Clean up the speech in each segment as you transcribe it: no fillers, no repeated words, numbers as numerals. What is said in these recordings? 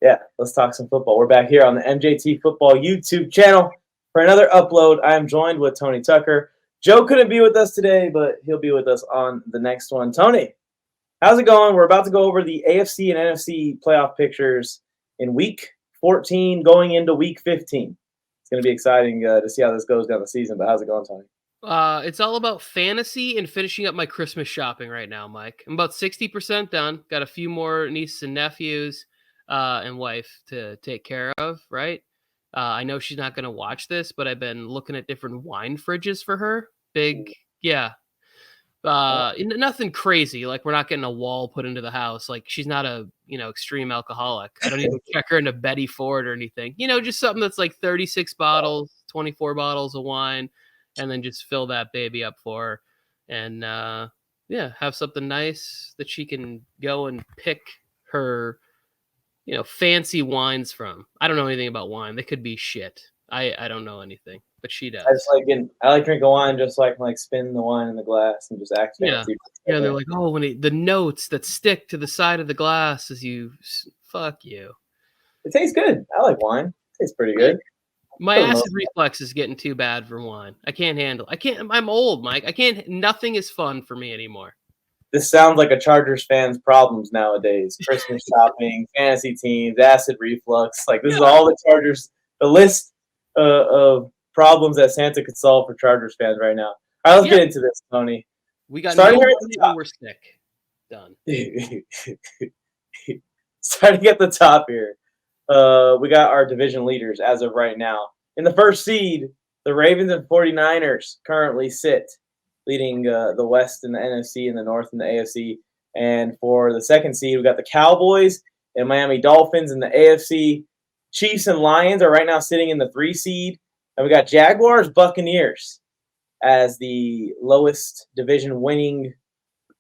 Yeah, let's talk some football. We're back here on the MJT Football YouTube channel for another upload. I am joined with Tony Tucker. Joe couldn't be with us today, but he'll be with us on the next one. Tony, how's it going? We're about to go over the AFC and NFC playoff pictures in Week 14 going into Week 15. It's going to be exciting to see how this goes down the season, but how's it going, Tony? It's all about fantasy and finishing up my Christmas shopping right now, Mike. I'm about 60% done. Got a few more nieces and nephews and wife to take care of, right? I know she's not going to watch this, but I've been looking at different wine fridges for her. Yeah. Nothing crazy. Like, we're not getting a wall put into the house. Like, she's not a, extreme alcoholic. I don't even check her into Betty Ford or anything. Just something that's like 36 bottles, 24 bottles of wine, and then just fill that baby up for her. And, have something nice that she can go and pick her, fancy wines from. I don't know anything about wine. They could be shit. I don't know anything, but she does. I like drinking wine just so I can spin the wine in the glass and just act fancy. Yeah, they're like, oh, the notes that stick to the side of the glass as you fuck you. It tastes good. I like wine. It tastes pretty good. My acid reflux is getting too bad for wine. I can't handle. I'm old, Mike. Nothing is fun for me anymore. This sounds like a Chargers fan's problems nowadays. Christmas shopping, fantasy teams, acid reflux. This is all the Chargers, the list of problems that Santa could solve for Chargers fans right now. All right, let's get into this, Tony. We got starting here at the top. We're sick. Done. Starting at the top here. We got our division leaders as of right now. In the first seed, the Ravens and 49ers currently sit, leading the West and the NFC and the North and the AFC. And for the second seed, we got the Cowboys and Miami Dolphins in the AFC. Chiefs and Lions are right now sitting in the 3 seed. And we got Jaguars, Buccaneers as the lowest division winning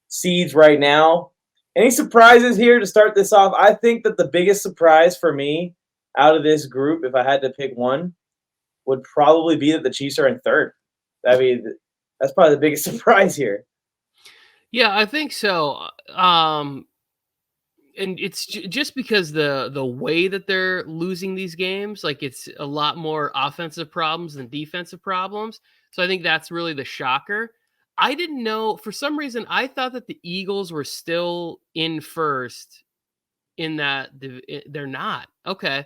seeds right now. Any surprises here to start this off? I think that the biggest surprise for me out of this group, if I had to pick one, would probably be that the Chiefs are in third. I mean, that's probably the biggest surprise here. Yeah, I think so. And it's just because the way that they're losing these games, it's a lot more offensive problems than defensive problems. So I think that's really the shocker. I didn't know, for some reason, I thought that the Eagles were still in first in that. They're not. Okay.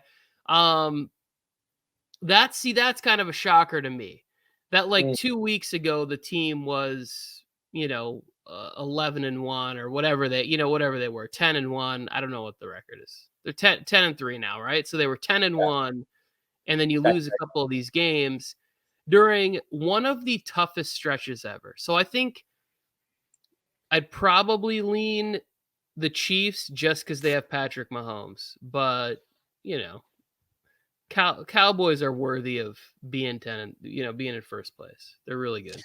That's kind of a shocker to me. That 2 weeks ago, the team was, 11-1 or whatever whatever they were, 10-1. I don't know what the record is. They're 10-3 now, right? So they were 10-1, and then you lose a couple of these games during one of the toughest stretches ever. So I think I'd probably lean the Chiefs just because they have Patrick Mahomes. But, Cowboys are worthy of being 10 and, being in first place. They're really good.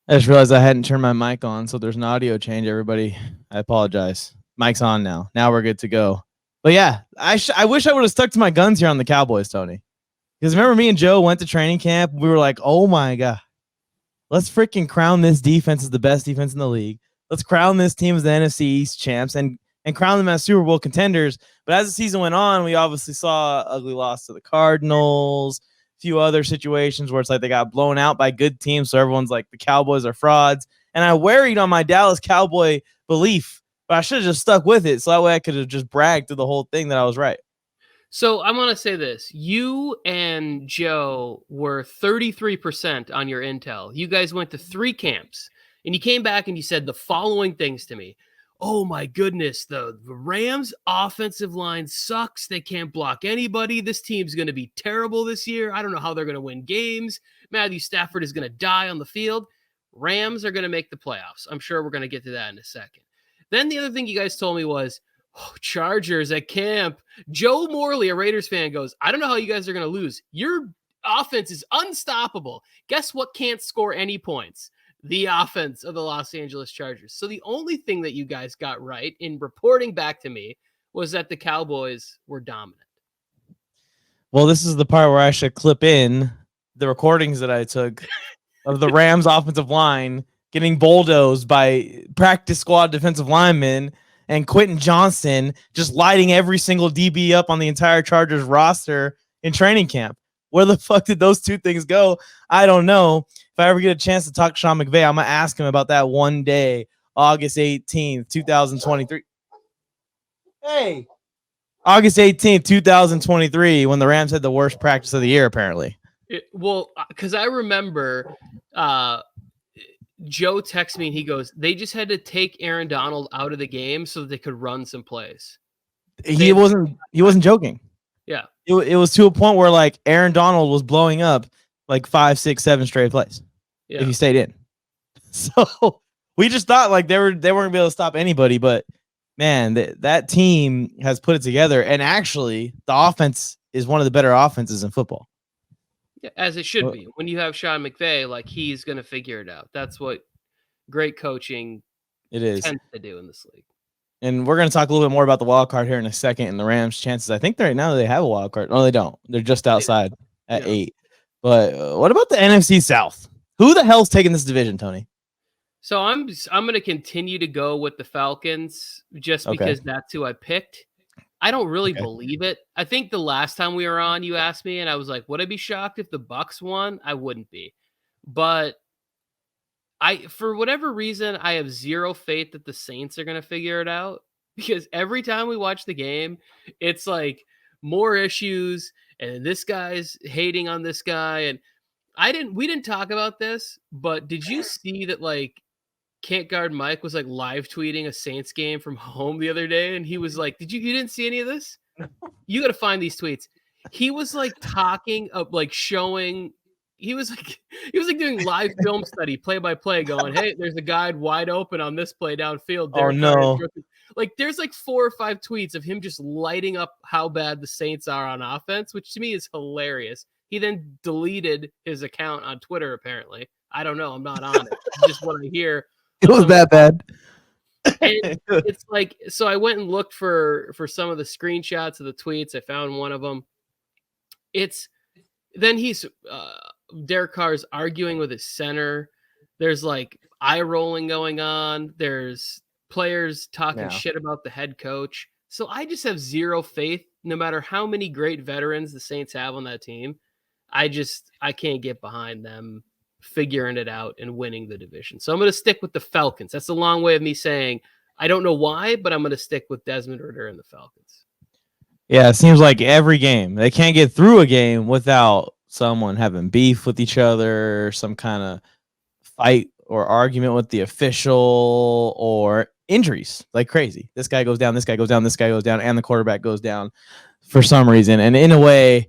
I just realized I hadn't turned my mic on, so there's an audio change, everybody. I apologize. Mic's on now. Now we're good to go. But yeah, I wish I would have stuck to my guns here on the Cowboys, Tony. Because remember, me and Joe went to training camp. We were like, oh my God, let's freaking crown this defense as the best defense in the league. Let's crown this team as the NFC East champs and crown them as Super Bowl contenders. But as the season went on, we obviously saw an ugly loss to the Cardinals, a few other situations where it's like they got blown out by good teams. So everyone's like, the Cowboys are frauds. And I worried on my Dallas Cowboy belief, but I should have just stuck with it. So that way I could have just bragged through the whole thing that I was right. So I'm going to say this. You and Joe were 33% on your intel. You guys went to 3 camps, and you came back and you said the following things to me. Oh, my goodness, the Rams' offensive line sucks. They can't block anybody. This team's going to be terrible this year. I don't know how they're going to win games. Matthew Stafford is going to die on the field. Rams are going to make the playoffs. I'm sure we're going to get to that in a second. Then the other thing you guys told me was, Chargers at camp. Joe Morley, a Raiders fan, goes, I don't know how you guys are going to lose. Your offense is unstoppable. Guess what can't score any points? The offense of the Los Angeles Chargers. So the only thing that you guys got right in reporting back to me was that the Cowboys were dominant. Well, this is the part where I should clip in the recordings that I took of the Rams offensive line getting bulldozed by practice squad defensive linemen and Quentin Johnston just lighting every single DB up on the entire Chargers roster in training camp. Where the fuck did those two things go? I don't know. If I ever get a chance to talk to Sean McVay, I'm going to ask him about that one day, August 18th, 2023. Hey, August 18th, 2023, when the Rams had the worst practice of the year, apparently. Because I remember Joe texted me and he goes, they just had to take Aaron Donald out of the game so that they could run some plays. He wasn't joking. Yeah. It was to a point where like Aaron Donald was blowing up like 5, 6, 7 straight plays if he stayed in. So we just thought like they weren't gonna be able to stop anybody, but man, that team has put it together, and actually the offense is one of the better offenses in football. Yeah, as it should be. When you have Sean McVay, like he's gonna figure it out. That's what great coaching tends to do in this league. And we're going to talk a little bit more about the wild card here in a second and the Rams' chances. I think right now they have a wild card. No, they don't. They're just outside at 8. But what about the NFC South? Who the hell's taking this division, Tony? So I'm going to continue to go with the Falcons just because that's who I picked. I don't really believe it. I think the last time we were on, you asked me, and I was like, would I be shocked if the Bucks won? I wouldn't be. But for whatever reason, I have zero faith that the Saints are going to figure it out, because every time we watch the game, it's like more issues and this guy's hating on this guy. And we didn't talk about this, but did you see that like Can't Guard Mike was like live tweeting a Saints game from home the other day? And he was like, you didn't see any of this? You got to find these tweets. He was like talking of like showing, he was like doing live film study, play by play, going, hey, there's a guy wide open on this play downfield. Oh no. Like there's like 4 or 5 tweets of him just lighting up how bad the Saints are on offense, which to me is hilarious. He then deleted his account on Twitter, apparently. I don't know. I'm not on it. It's just what I hear. It was that bad. And it's like, so I went and looked for some of the screenshots of the tweets. I found one of them. Then he's Derek Carr's arguing with his center. There's like eye rolling going on. There's players talking shit about the head coach. So I just have zero faith, no matter how many great veterans the Saints have on that team. I can't get behind them figuring it out and winning the division. So I'm going to stick with the Falcons. That's a long way of me saying I don't know why, but I'm going to stick with Desmond Ridder and the Falcons. Yeah, it seems like every game they can't get through a game without someone having beef with each other, some kind of fight or argument with the official, or injuries like crazy. This guy goes down, this guy goes down, this guy goes down, and the quarterback goes down for some reason. And in a way,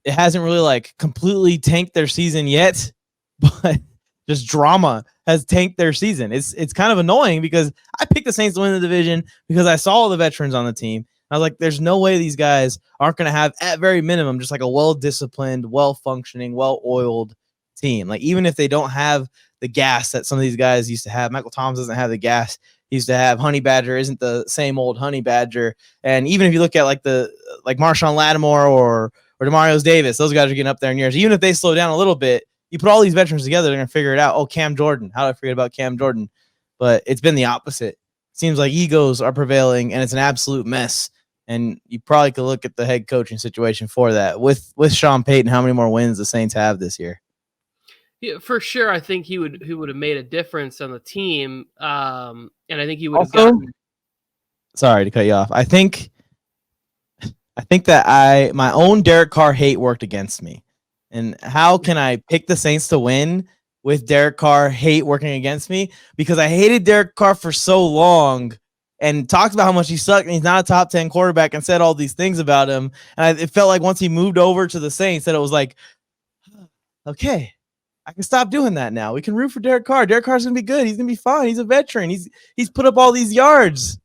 it hasn't really like completely tanked their season yet, but just drama has tanked their season. It's kind of annoying because I picked the Saints to win the division because I saw all the veterans on the team. I was like, there's no way these guys aren't going to have, at very minimum, just like a well-disciplined, well-functioning, well-oiled team. Like, even if they don't have the gas that some of these guys used to have, Michael Thomas doesn't have the gas he used to have. Honey Badger isn't the same old Honey Badger. And even if you look at like Marshawn Lattimore or DeMario Davis, those guys are getting up there in years. Even if they slow down a little bit, you put all these veterans together, they're going to figure it out. Oh, Cam Jordan. How did I forget about Cam Jordan? But it's been the opposite. Seems like egos are prevailing, and it's an absolute mess. And you probably could look at the head coaching situation for that. With Sean Payton, how many more wins the Saints have this year? Yeah, for sure. I think he would have made a difference on the team. And I think he would have gotten. Sorry to cut you off. I think that my own Derek Carr hate worked against me. And how can I pick the Saints to win with Derek Carr hate working against me? Because I hated Derek Carr for so long and talked about how much he sucked and he's not a top 10 quarterback and said all these things about him. And it felt like once he moved over to the Saints that it was like, okay, I can stop doing that now. We can root for Derek Carr. Derek Carr's going to be good. He's going to be fine. He's a veteran. He's put up all these yards.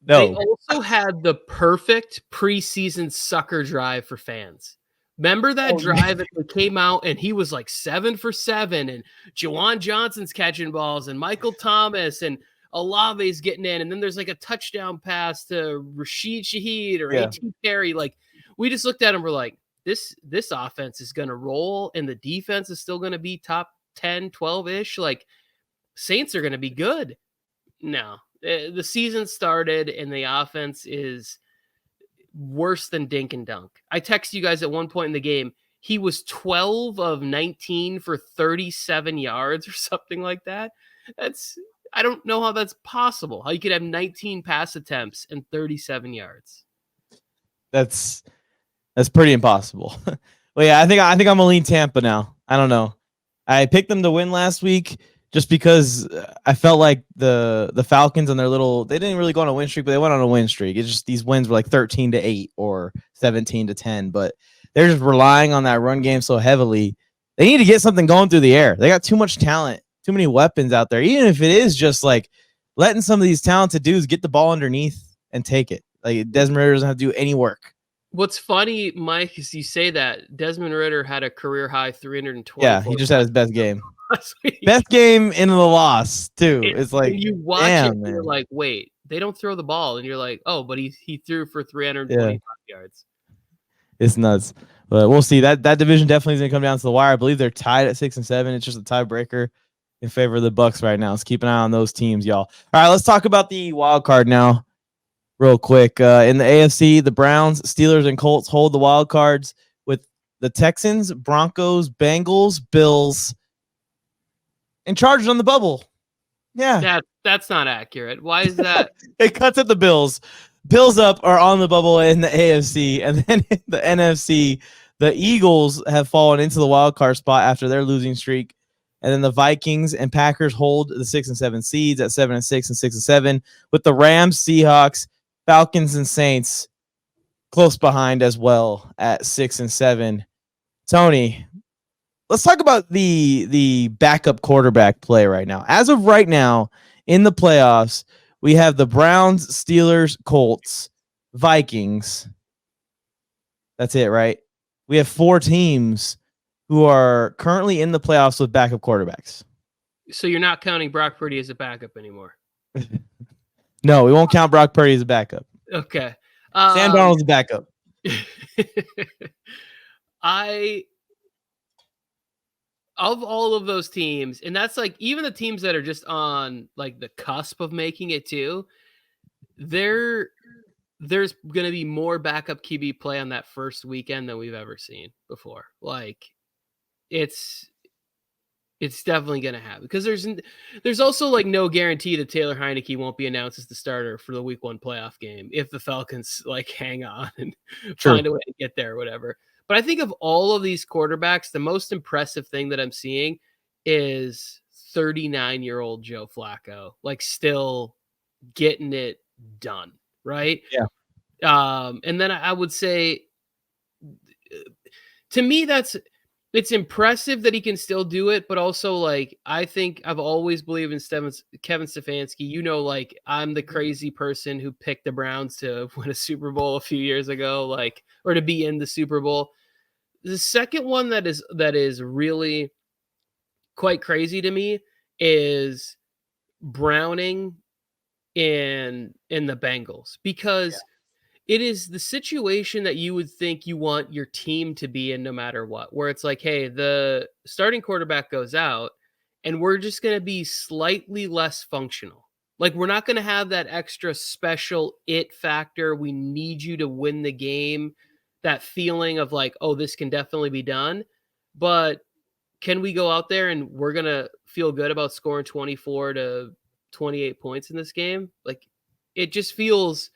No. They also had the perfect preseason sucker drive for fans. Remember that drive that came out and he was like 7 for 7 and Juwan Johnson's catching balls and Michael Thomas and Olave's getting in. And then there's like a touchdown pass to Rashid Shaheed or A.T. Perry. Like, we just looked at him. We're like, this offense is going to roll and the defense is still going to be top 10, 12-ish. Like, Saints are going to be good. No, The season started and the offense is worse than dink and dunk. I texted you guys at one point in the game. He was 12 of 19 for 37 yards or something like that. I don't know how that's possible. How you could have 19 pass attempts and 37 yards. That's pretty impossible. Well, yeah, I think I'm gonna lean Tampa now. I don't know. I picked them to win last week just because I felt like the Falcons and they didn't really go on a win streak, but they went on a win streak. It's just these wins were like 13-8 or 17-10, but they're just relying on that run game so heavily. They need to get something going through the air. They got too much talent, too many weapons out there. Even if it is just like letting some of these talented dudes get the ball underneath and take it. Like Desmond Ridder doesn't have to do any work. What's funny, Mike, is you say that Desmond Ridder had a career high 320. Yeah, he just had his best game. last week. Best game in the loss too. It's like you watch damn, it, man. you're like, wait, they don't throw the ball, and you're like, oh, but he threw for 325 yards. It's nuts. But we'll see. That division definitely is gonna come down to the wire. I believe they're tied at 6 and 7. It's just a tiebreaker in favor of the Bucks right now. Let's keep an eye on those teams, y'all. All right, let's talk about the wild card now, real quick. In the AFC, the Browns, Steelers, and Colts hold the wild cards with the Texans, Broncos, Bengals, Bills, and Chargers on the bubble. Yeah, That's not accurate. Why is that? it cuts at the Bills. Bills up are on the bubble in the AFC, and then in the NFC, the Eagles have fallen into the wild card spot after their losing streak, and then the Vikings and Packers hold the 6 and 7 seeds at 7 and 6 and 6 and 7, with the Rams, Seahawks, Falcons, and Saints close behind as well at 6 and 7. Tony, let's talk about the backup quarterback play right now. As of right now in the playoffs, we have the Browns, Steelers, Colts, Vikings. That's it, right? We have 4 teams who are currently in the playoffs with backup quarterbacks. So you're not counting Brock Purdy as a backup anymore? No, we won't count Brock Purdy as a backup. Okay. Sam Darnold's a backup. Of all of those teams, and that's like even the teams that are just on like the cusp of making it too, there's going to be more backup QB play on that first weekend than we've ever seen before. Like it's definitely going to happen because there's also like no guarantee that Taylor Heineke won't be announced as the starter for the week 1 playoff game if the Falcons like hang on and find a way to get there or whatever. But I think of all of these quarterbacks, the most impressive thing that I'm seeing is 39-year-old Joe Flacco, like still getting it done, right? Yeah. And then I would say, to me, it's impressive that he can still do it, but also like I think I've always believed in Kevin Stefanski. You know, like I'm the crazy person who picked the Browns to win a Super Bowl a few years ago, like or to be in the Super Bowl. The second one that is really quite crazy to me is Browning in the Bengals, because it is the situation that you would think you want your team to be in no matter what, where it's like, hey, the starting quarterback goes out and we're just going to be slightly less functional. Like we're not going to have that extra special it factor. We need you to win the game. That feeling of like, oh, this can definitely be done. But can we go out there and we're going to feel good about scoring 24 to 28 points in this game? Like it just feels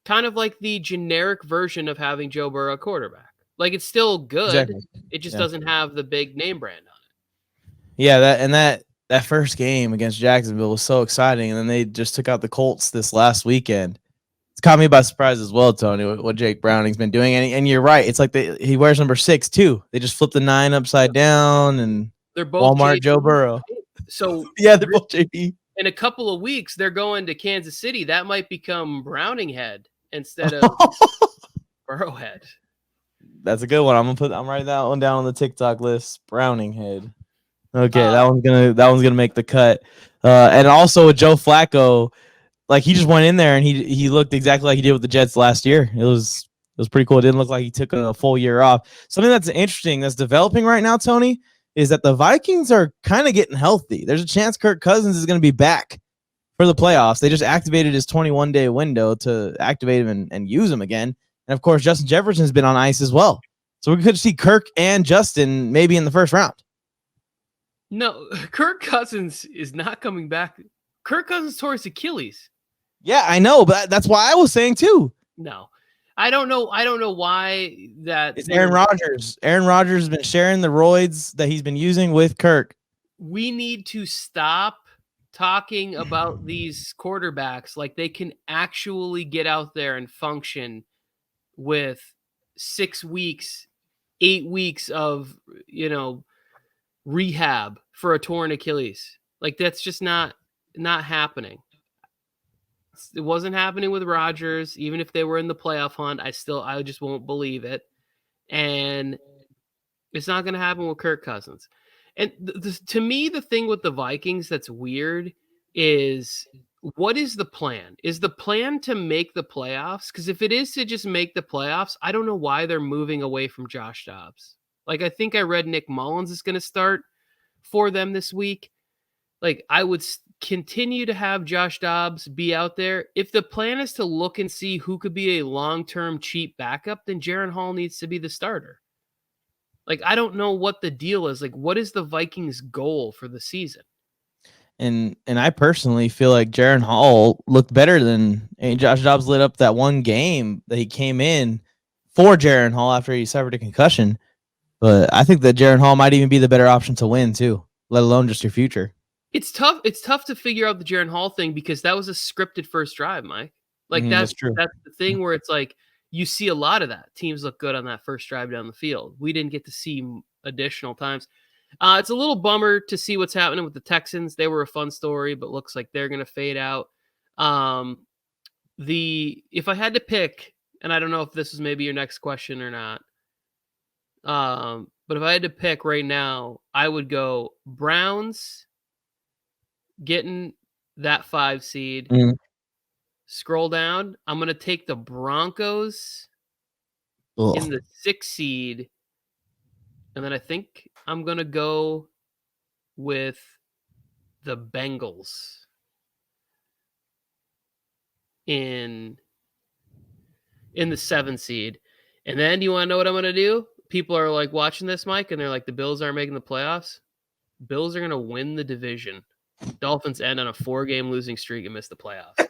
kind of like the generic version of having Joe Burrow quarterback. Like it's still good. Exactly. It just doesn't have the big name brand on it. Yeah, that first game against Jacksonville was so exciting, and then they just took out the Colts this last weekend. It's caught me by surprise as well, Tony, what Jake Browning's been doing. And you're right. It's like he wears number 6 too. They just flip the 9 upside down, and they're both Walmart JP. Joe Burrow. So yeah, they're both JP. In a couple of weeks, they're going to Kansas City. That might become Browning head instead of Burrow head. That's a good one. I'm writing that one down on the TikTok list. Browning head. Okay, that one's gonna make the cut. And also with Joe Flacco, like he just went in there and he looked exactly like he did with the Jets last year. It was pretty cool. It didn't look like he took a full year off. Something that's interesting that's developing right now, Tony, is that the Vikings are kind of getting healthy. There's a chance Kirk Cousins is going to be back for the playoffs. They just activated his 21-day window to activate him and use him again. And of course, Justin Jefferson's been on ice as well. So we could see Kirk and Justin maybe in the first round. No, Kirk Cousins is not coming back. Kirk Cousins tore his Achilles. Yeah, I know, but that's why I was saying too. No, I don't know. I don't know why that. It's Aaron Rodgers. Aaron Rodgers has been sharing the roids that he's been using with Kirk. We need to stop talking about these quarterbacks like they can actually get out there and function with 6 weeks, 8 weeks of, rehab for a torn Achilles. Like that's just not happening. It wasn't happening with Rodgers. Even if they were in the playoff hunt, I just won't believe it. And it's not going to happen with Kirk Cousins. And to me, the thing with the Vikings that's weird is, what is the plan? Is the plan to make the playoffs? Because if it is to just make the playoffs, I don't know why they're moving away from Josh Dobbs. Like, I think I read Nick Mullins is going to start for them this week. Like, I would continue to have Josh Dobbs be out there. If the plan is to look and see who could be a long-term cheap backup, then Jaren Hall needs to be the starter. Like, I don't know what the deal is. Like, what is the Vikings' goal for the season? And I personally feel like Jaren Hall looked better than Josh Dobbs. Lit up that one game that he came in for Jaren Hall after he suffered a concussion. But I think that Jaren Hall might even be the better option to win too, let alone just your future. It's tough. It's tough to figure out the Jaren Hall thing because that was a scripted first drive, Mike. Like that's true. That's the thing where it's like you see a lot of that. Teams look good on that first drive down the field. We didn't get to see additional times. It's a little bummer to see what's happening with the Texans. They were a fun story, but looks like they're going to fade out. If I had to pick, and I don't know if this is maybe your next question or not, but if I had to pick right now, I would go Browns getting that 5 seed. Mm. Scroll down. I'm going to take the Broncos in the 6 seed. And then I think I'm going to go with the Bengals in the 7 seed. And then you want to know what I'm going to do? People are like watching this, Mike, and they're like, the Bills aren't making the playoffs. Bills are going to win the division. Dolphins end on a 4-game losing streak and miss the playoffs.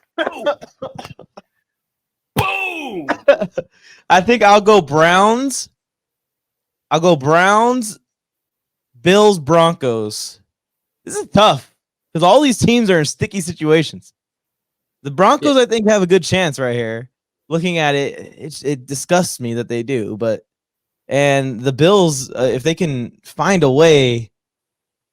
Boom! I think I'll go Browns. Bills, Broncos. This is tough because all these teams are in sticky situations. The Broncos, I think, have a good chance right here. Looking at it, it disgusts me that they do. And the Bills, if they can find a way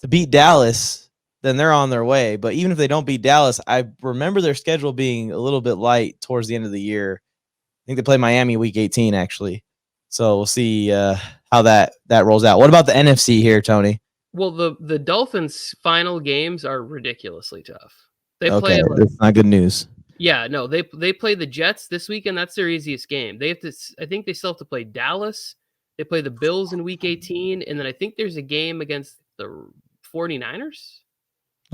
to beat Dallas, then they're on their way. But even if they don't beat Dallas, I remember their schedule being a little bit light towards the end of the year. I think they play Miami week 18, actually. So we'll see how that rolls out. What about the NFC here, Tony? Well, the Dolphins' final games are ridiculously tough. That's not good news. Yeah, no, they play the Jets this weekend. That's their easiest game. They have to. I think they still have to play Dallas. They play the Bills in week 18, and then I think there's a game against the 49ers.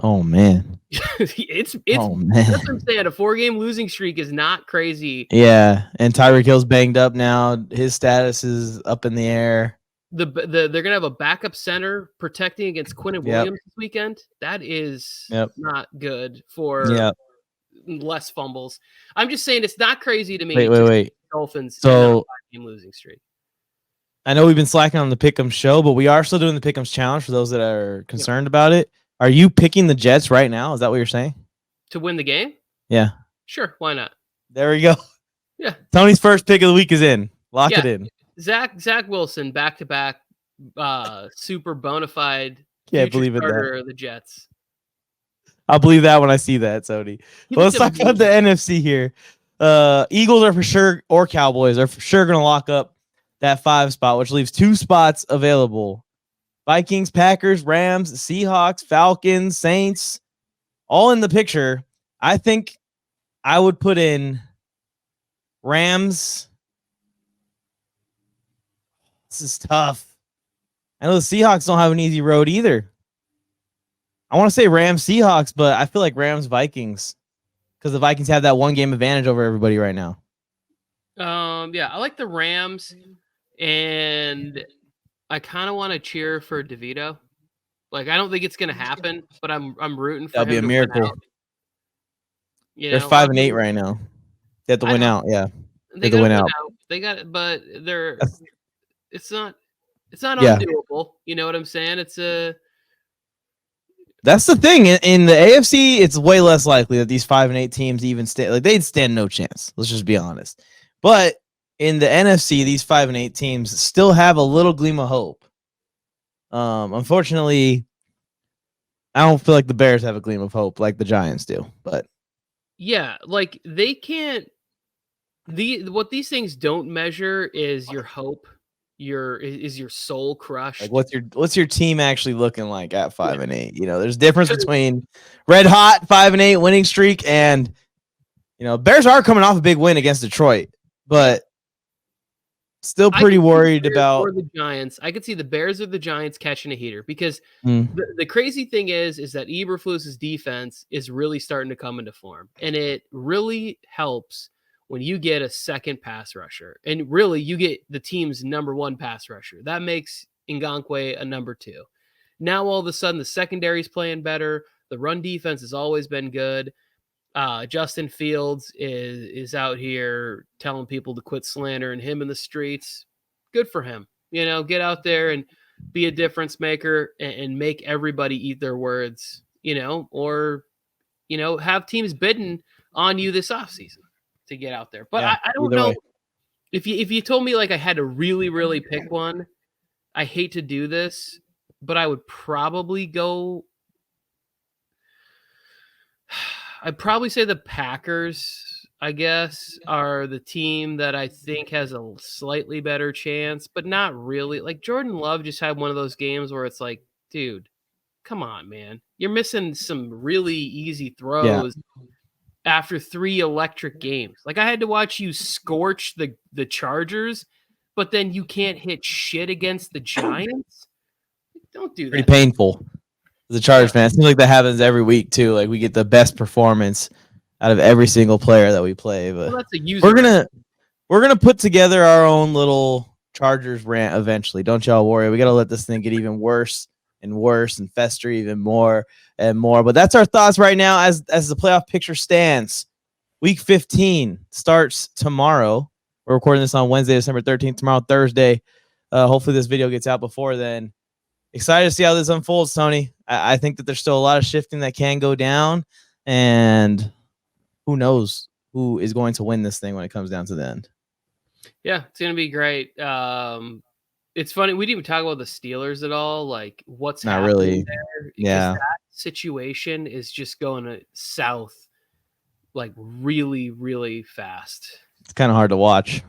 Oh man, it's oh man. That's what I'm saying. A 4-game losing streak is not crazy. Yeah, and Tyreek Hill's banged up now. His status is up in the air. They're gonna have a backup center protecting against Quinnen Williams this weekend. That is not good for less fumbles. I'm just saying it's not crazy to me. Wait. Dolphins. So 5-game losing streak. I know we've been slacking on the Pick'em show, but we are still doing the Pick'ems challenge for those that are concerned about it. Are you picking the Jets right now? Is that what you're saying? To win the game? Yeah. Sure. Why not? There we go. Yeah. Tony's first pick of the week is in. Lock it in. Zach Wilson, back-to-back, super bona fide. Can't believe it. Starter of the Jets. I'll believe that when I see that, Tony. Well, let's talk about the NFC here. Eagles are for sure, or Cowboys are for sure going to lock up that 5 spot, which leaves 2 spots available. Vikings, Packers, Rams, Seahawks, Falcons, Saints, all in the picture. I think I would put in Rams. This is tough. I know the Seahawks don't have an easy road either. I want to say Rams Seahawks, but I feel like Rams Vikings because the Vikings have that one game advantage over everybody right now. Yeah, I like the Rams, and I kind of want to cheer for DeVito. Like, I don't think it's gonna happen, but I'm rooting for That'll be him a to win miracle. out. You They're know, I 5-8 mean, right now. They have to I win know out. Yeah, they they have to got to win win out. out. They got it, but That's- it's not yeah, undoable. You know what I'm saying? that's the thing. In the AFC, it's way less likely that these 5-8 teams even stand. Like they'd stand no chance. Let's just be honest. But in the NFC, these 5-8 teams still have a little gleam of hope. Unfortunately, I don't feel like the Bears have a gleam of hope like the Giants do. But yeah, like they can't. What these things don't measure is your hope. Is your soul crushed? like, what's your team actually looking like at 5-8? You know, there's a difference Because- between red hot 5-8 winning streak and Bears are coming off a big win against Detroit, but still I pretty could see the worried Bears about or the Giants. I could see the Bears or the Giants catching a heater because Mm. the crazy thing is that Eberflus's defense is really starting to come into form, and it really helps when you get a second pass rusher, and really you get the team's number one pass rusher. That makes Ngakoue a number two. Now all of a sudden the secondary's playing better. The run defense has always been good. Justin Fields is out here telling people to quit slandering him in the streets. Good for him. Get out there and be a difference maker and make everybody eat their words, or have teams bidding on you this offseason to get out there. But Yeah, I don't either know way. if you told me like I had to really, really pick one. I hate to do this, but I would probably go. I'd probably say the Packers, I guess, are the team that I think has a slightly better chance, but not really. Like Jordan Love just had one of those games where it's like, dude, come on, man. You're missing some really easy throws after 3 electric games. Like I had to watch you scorch the Chargers, but then you can't hit shit against the Giants. Don't do that. Pretty painful as a Chargers fan. It seems like that happens every week too. Like we get the best performance out of every single player that we play. But Well, that's a user. we're gonna put together our own little Chargers rant eventually. Don't y'all worry. We gotta let this thing get even worse and worse and fester even more and more. But that's our thoughts right now as the playoff picture stands. Week 15 starts tomorrow. We're recording this on Wednesday, December 13th. Tomorrow, Thursday. Hopefully this video gets out before then. Excited to see how this unfolds, Tony. I think that there's still a lot of shifting that can go down, and who knows who is going to win this thing when it comes down to the end. Yeah, it's gonna be great. It's funny we didn't even talk about the Steelers at all. Like what's Not happening really. there? Yeah. That situation is just going south, like really, really fast. It's kind of hard to watch.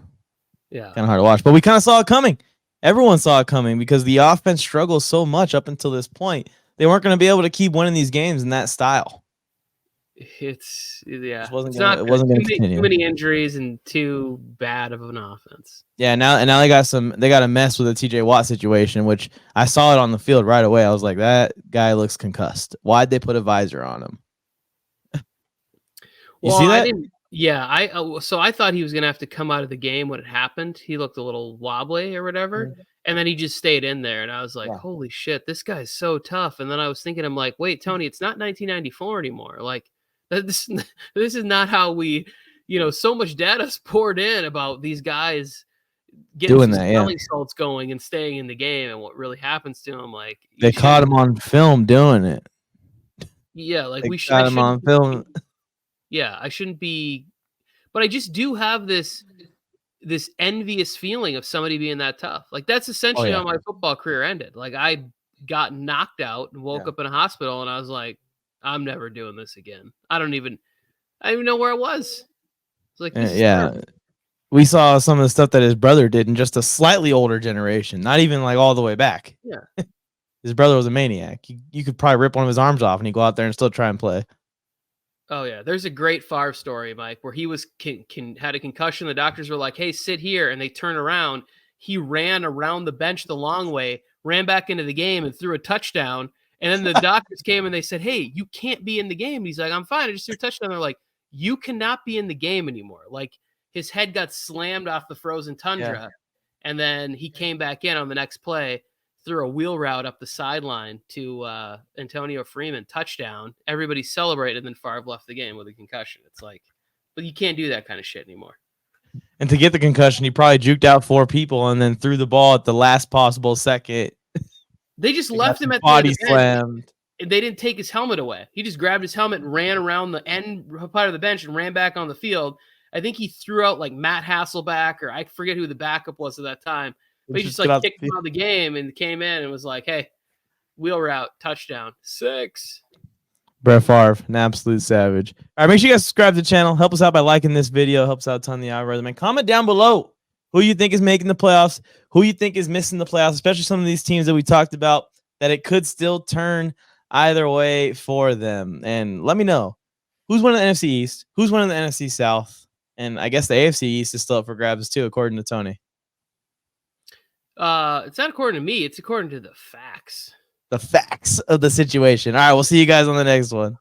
Yeah, Kind of hard to watch, but we kind of saw it coming. Everyone saw it coming because the offense struggled so much up until this point. They weren't going to be able to keep winning these games in that style. It wasn't it wasn't going to continue. Too many injuries and too bad of an offense. Yeah, now they got a mess with the TJ Watt situation, which I saw it on the field right away. I was like, that guy looks concussed. Why'd they put a visor on him? You see that? I thought he was gonna have to come out of the game when it happened. He looked a little wobbly or whatever, and then he just stayed in there. And I was like, holy shit, this guy's so tough. And then I was thinking, I'm like, wait, Tony, it's not 1994 anymore. Like this is not how we, so much data's poured in about these guys getting Doing some that, smelling salts going and staying in the game and what really happens to him. Like They caught him on film doing it. Yeah, like They caught him on film. Yeah, I shouldn't be, but I just do have this envious feeling of somebody being that tough. Like that's essentially how my football career ended. Like I got knocked out and woke up in a hospital, and I was like, I'm never doing this again. I don't even know where I was. It's like we saw some of the stuff that his brother did in just a slightly older generation, not even like all the way back. Yeah, his brother was a maniac. You could probably rip one of his arms off and he'd go out there and still try and play. Oh yeah, there's a great Favre story, Mike, where he was had a concussion. The doctors were like, "Hey, sit here," and they turn around. He ran around the bench the long way, ran back into the game, and threw a touchdown. And then the doctors came and they said, "Hey, you can't be in the game." And he's like, "I'm fine. I just threw a touchdown." They're like, "You cannot be in the game anymore." Like his head got slammed off the frozen tundra, and then he came back in on the next play, threw a wheel route up the sideline to Antonio Freeman, touchdown. Everybody celebrated, and then Favre left the game with a concussion. It's like, but you can't do that kind of shit anymore. And to get the concussion, he probably juked out 4 people and then threw the ball at the last possible second. They just left him at the body end of the slammed. bench. They didn't take his helmet away. He just grabbed his helmet and ran around the end part of the bench and ran back on the field. I think he threw out like Matt Hasselback, or I forget who the backup was at that time. But he just like kicked him out of the game and came in and was like, "Hey, wheel route, touchdown, 6." Brett Favre, an absolute savage. All right, make sure you guys subscribe to the channel. Help us out by liking this video. Helps out a ton of the algorithm. And comment down below who you think is making the playoffs, who you think is missing the playoffs, especially some of these teams that we talked about, that it could still turn either way for them. And let me know who's winning the NFC East, who's winning the NFC South, and I guess the AFC East is still up for grabs too, according to Tony. It's not according to me. It's according to the facts. The facts of the situation. All right, we'll see you guys on the next one.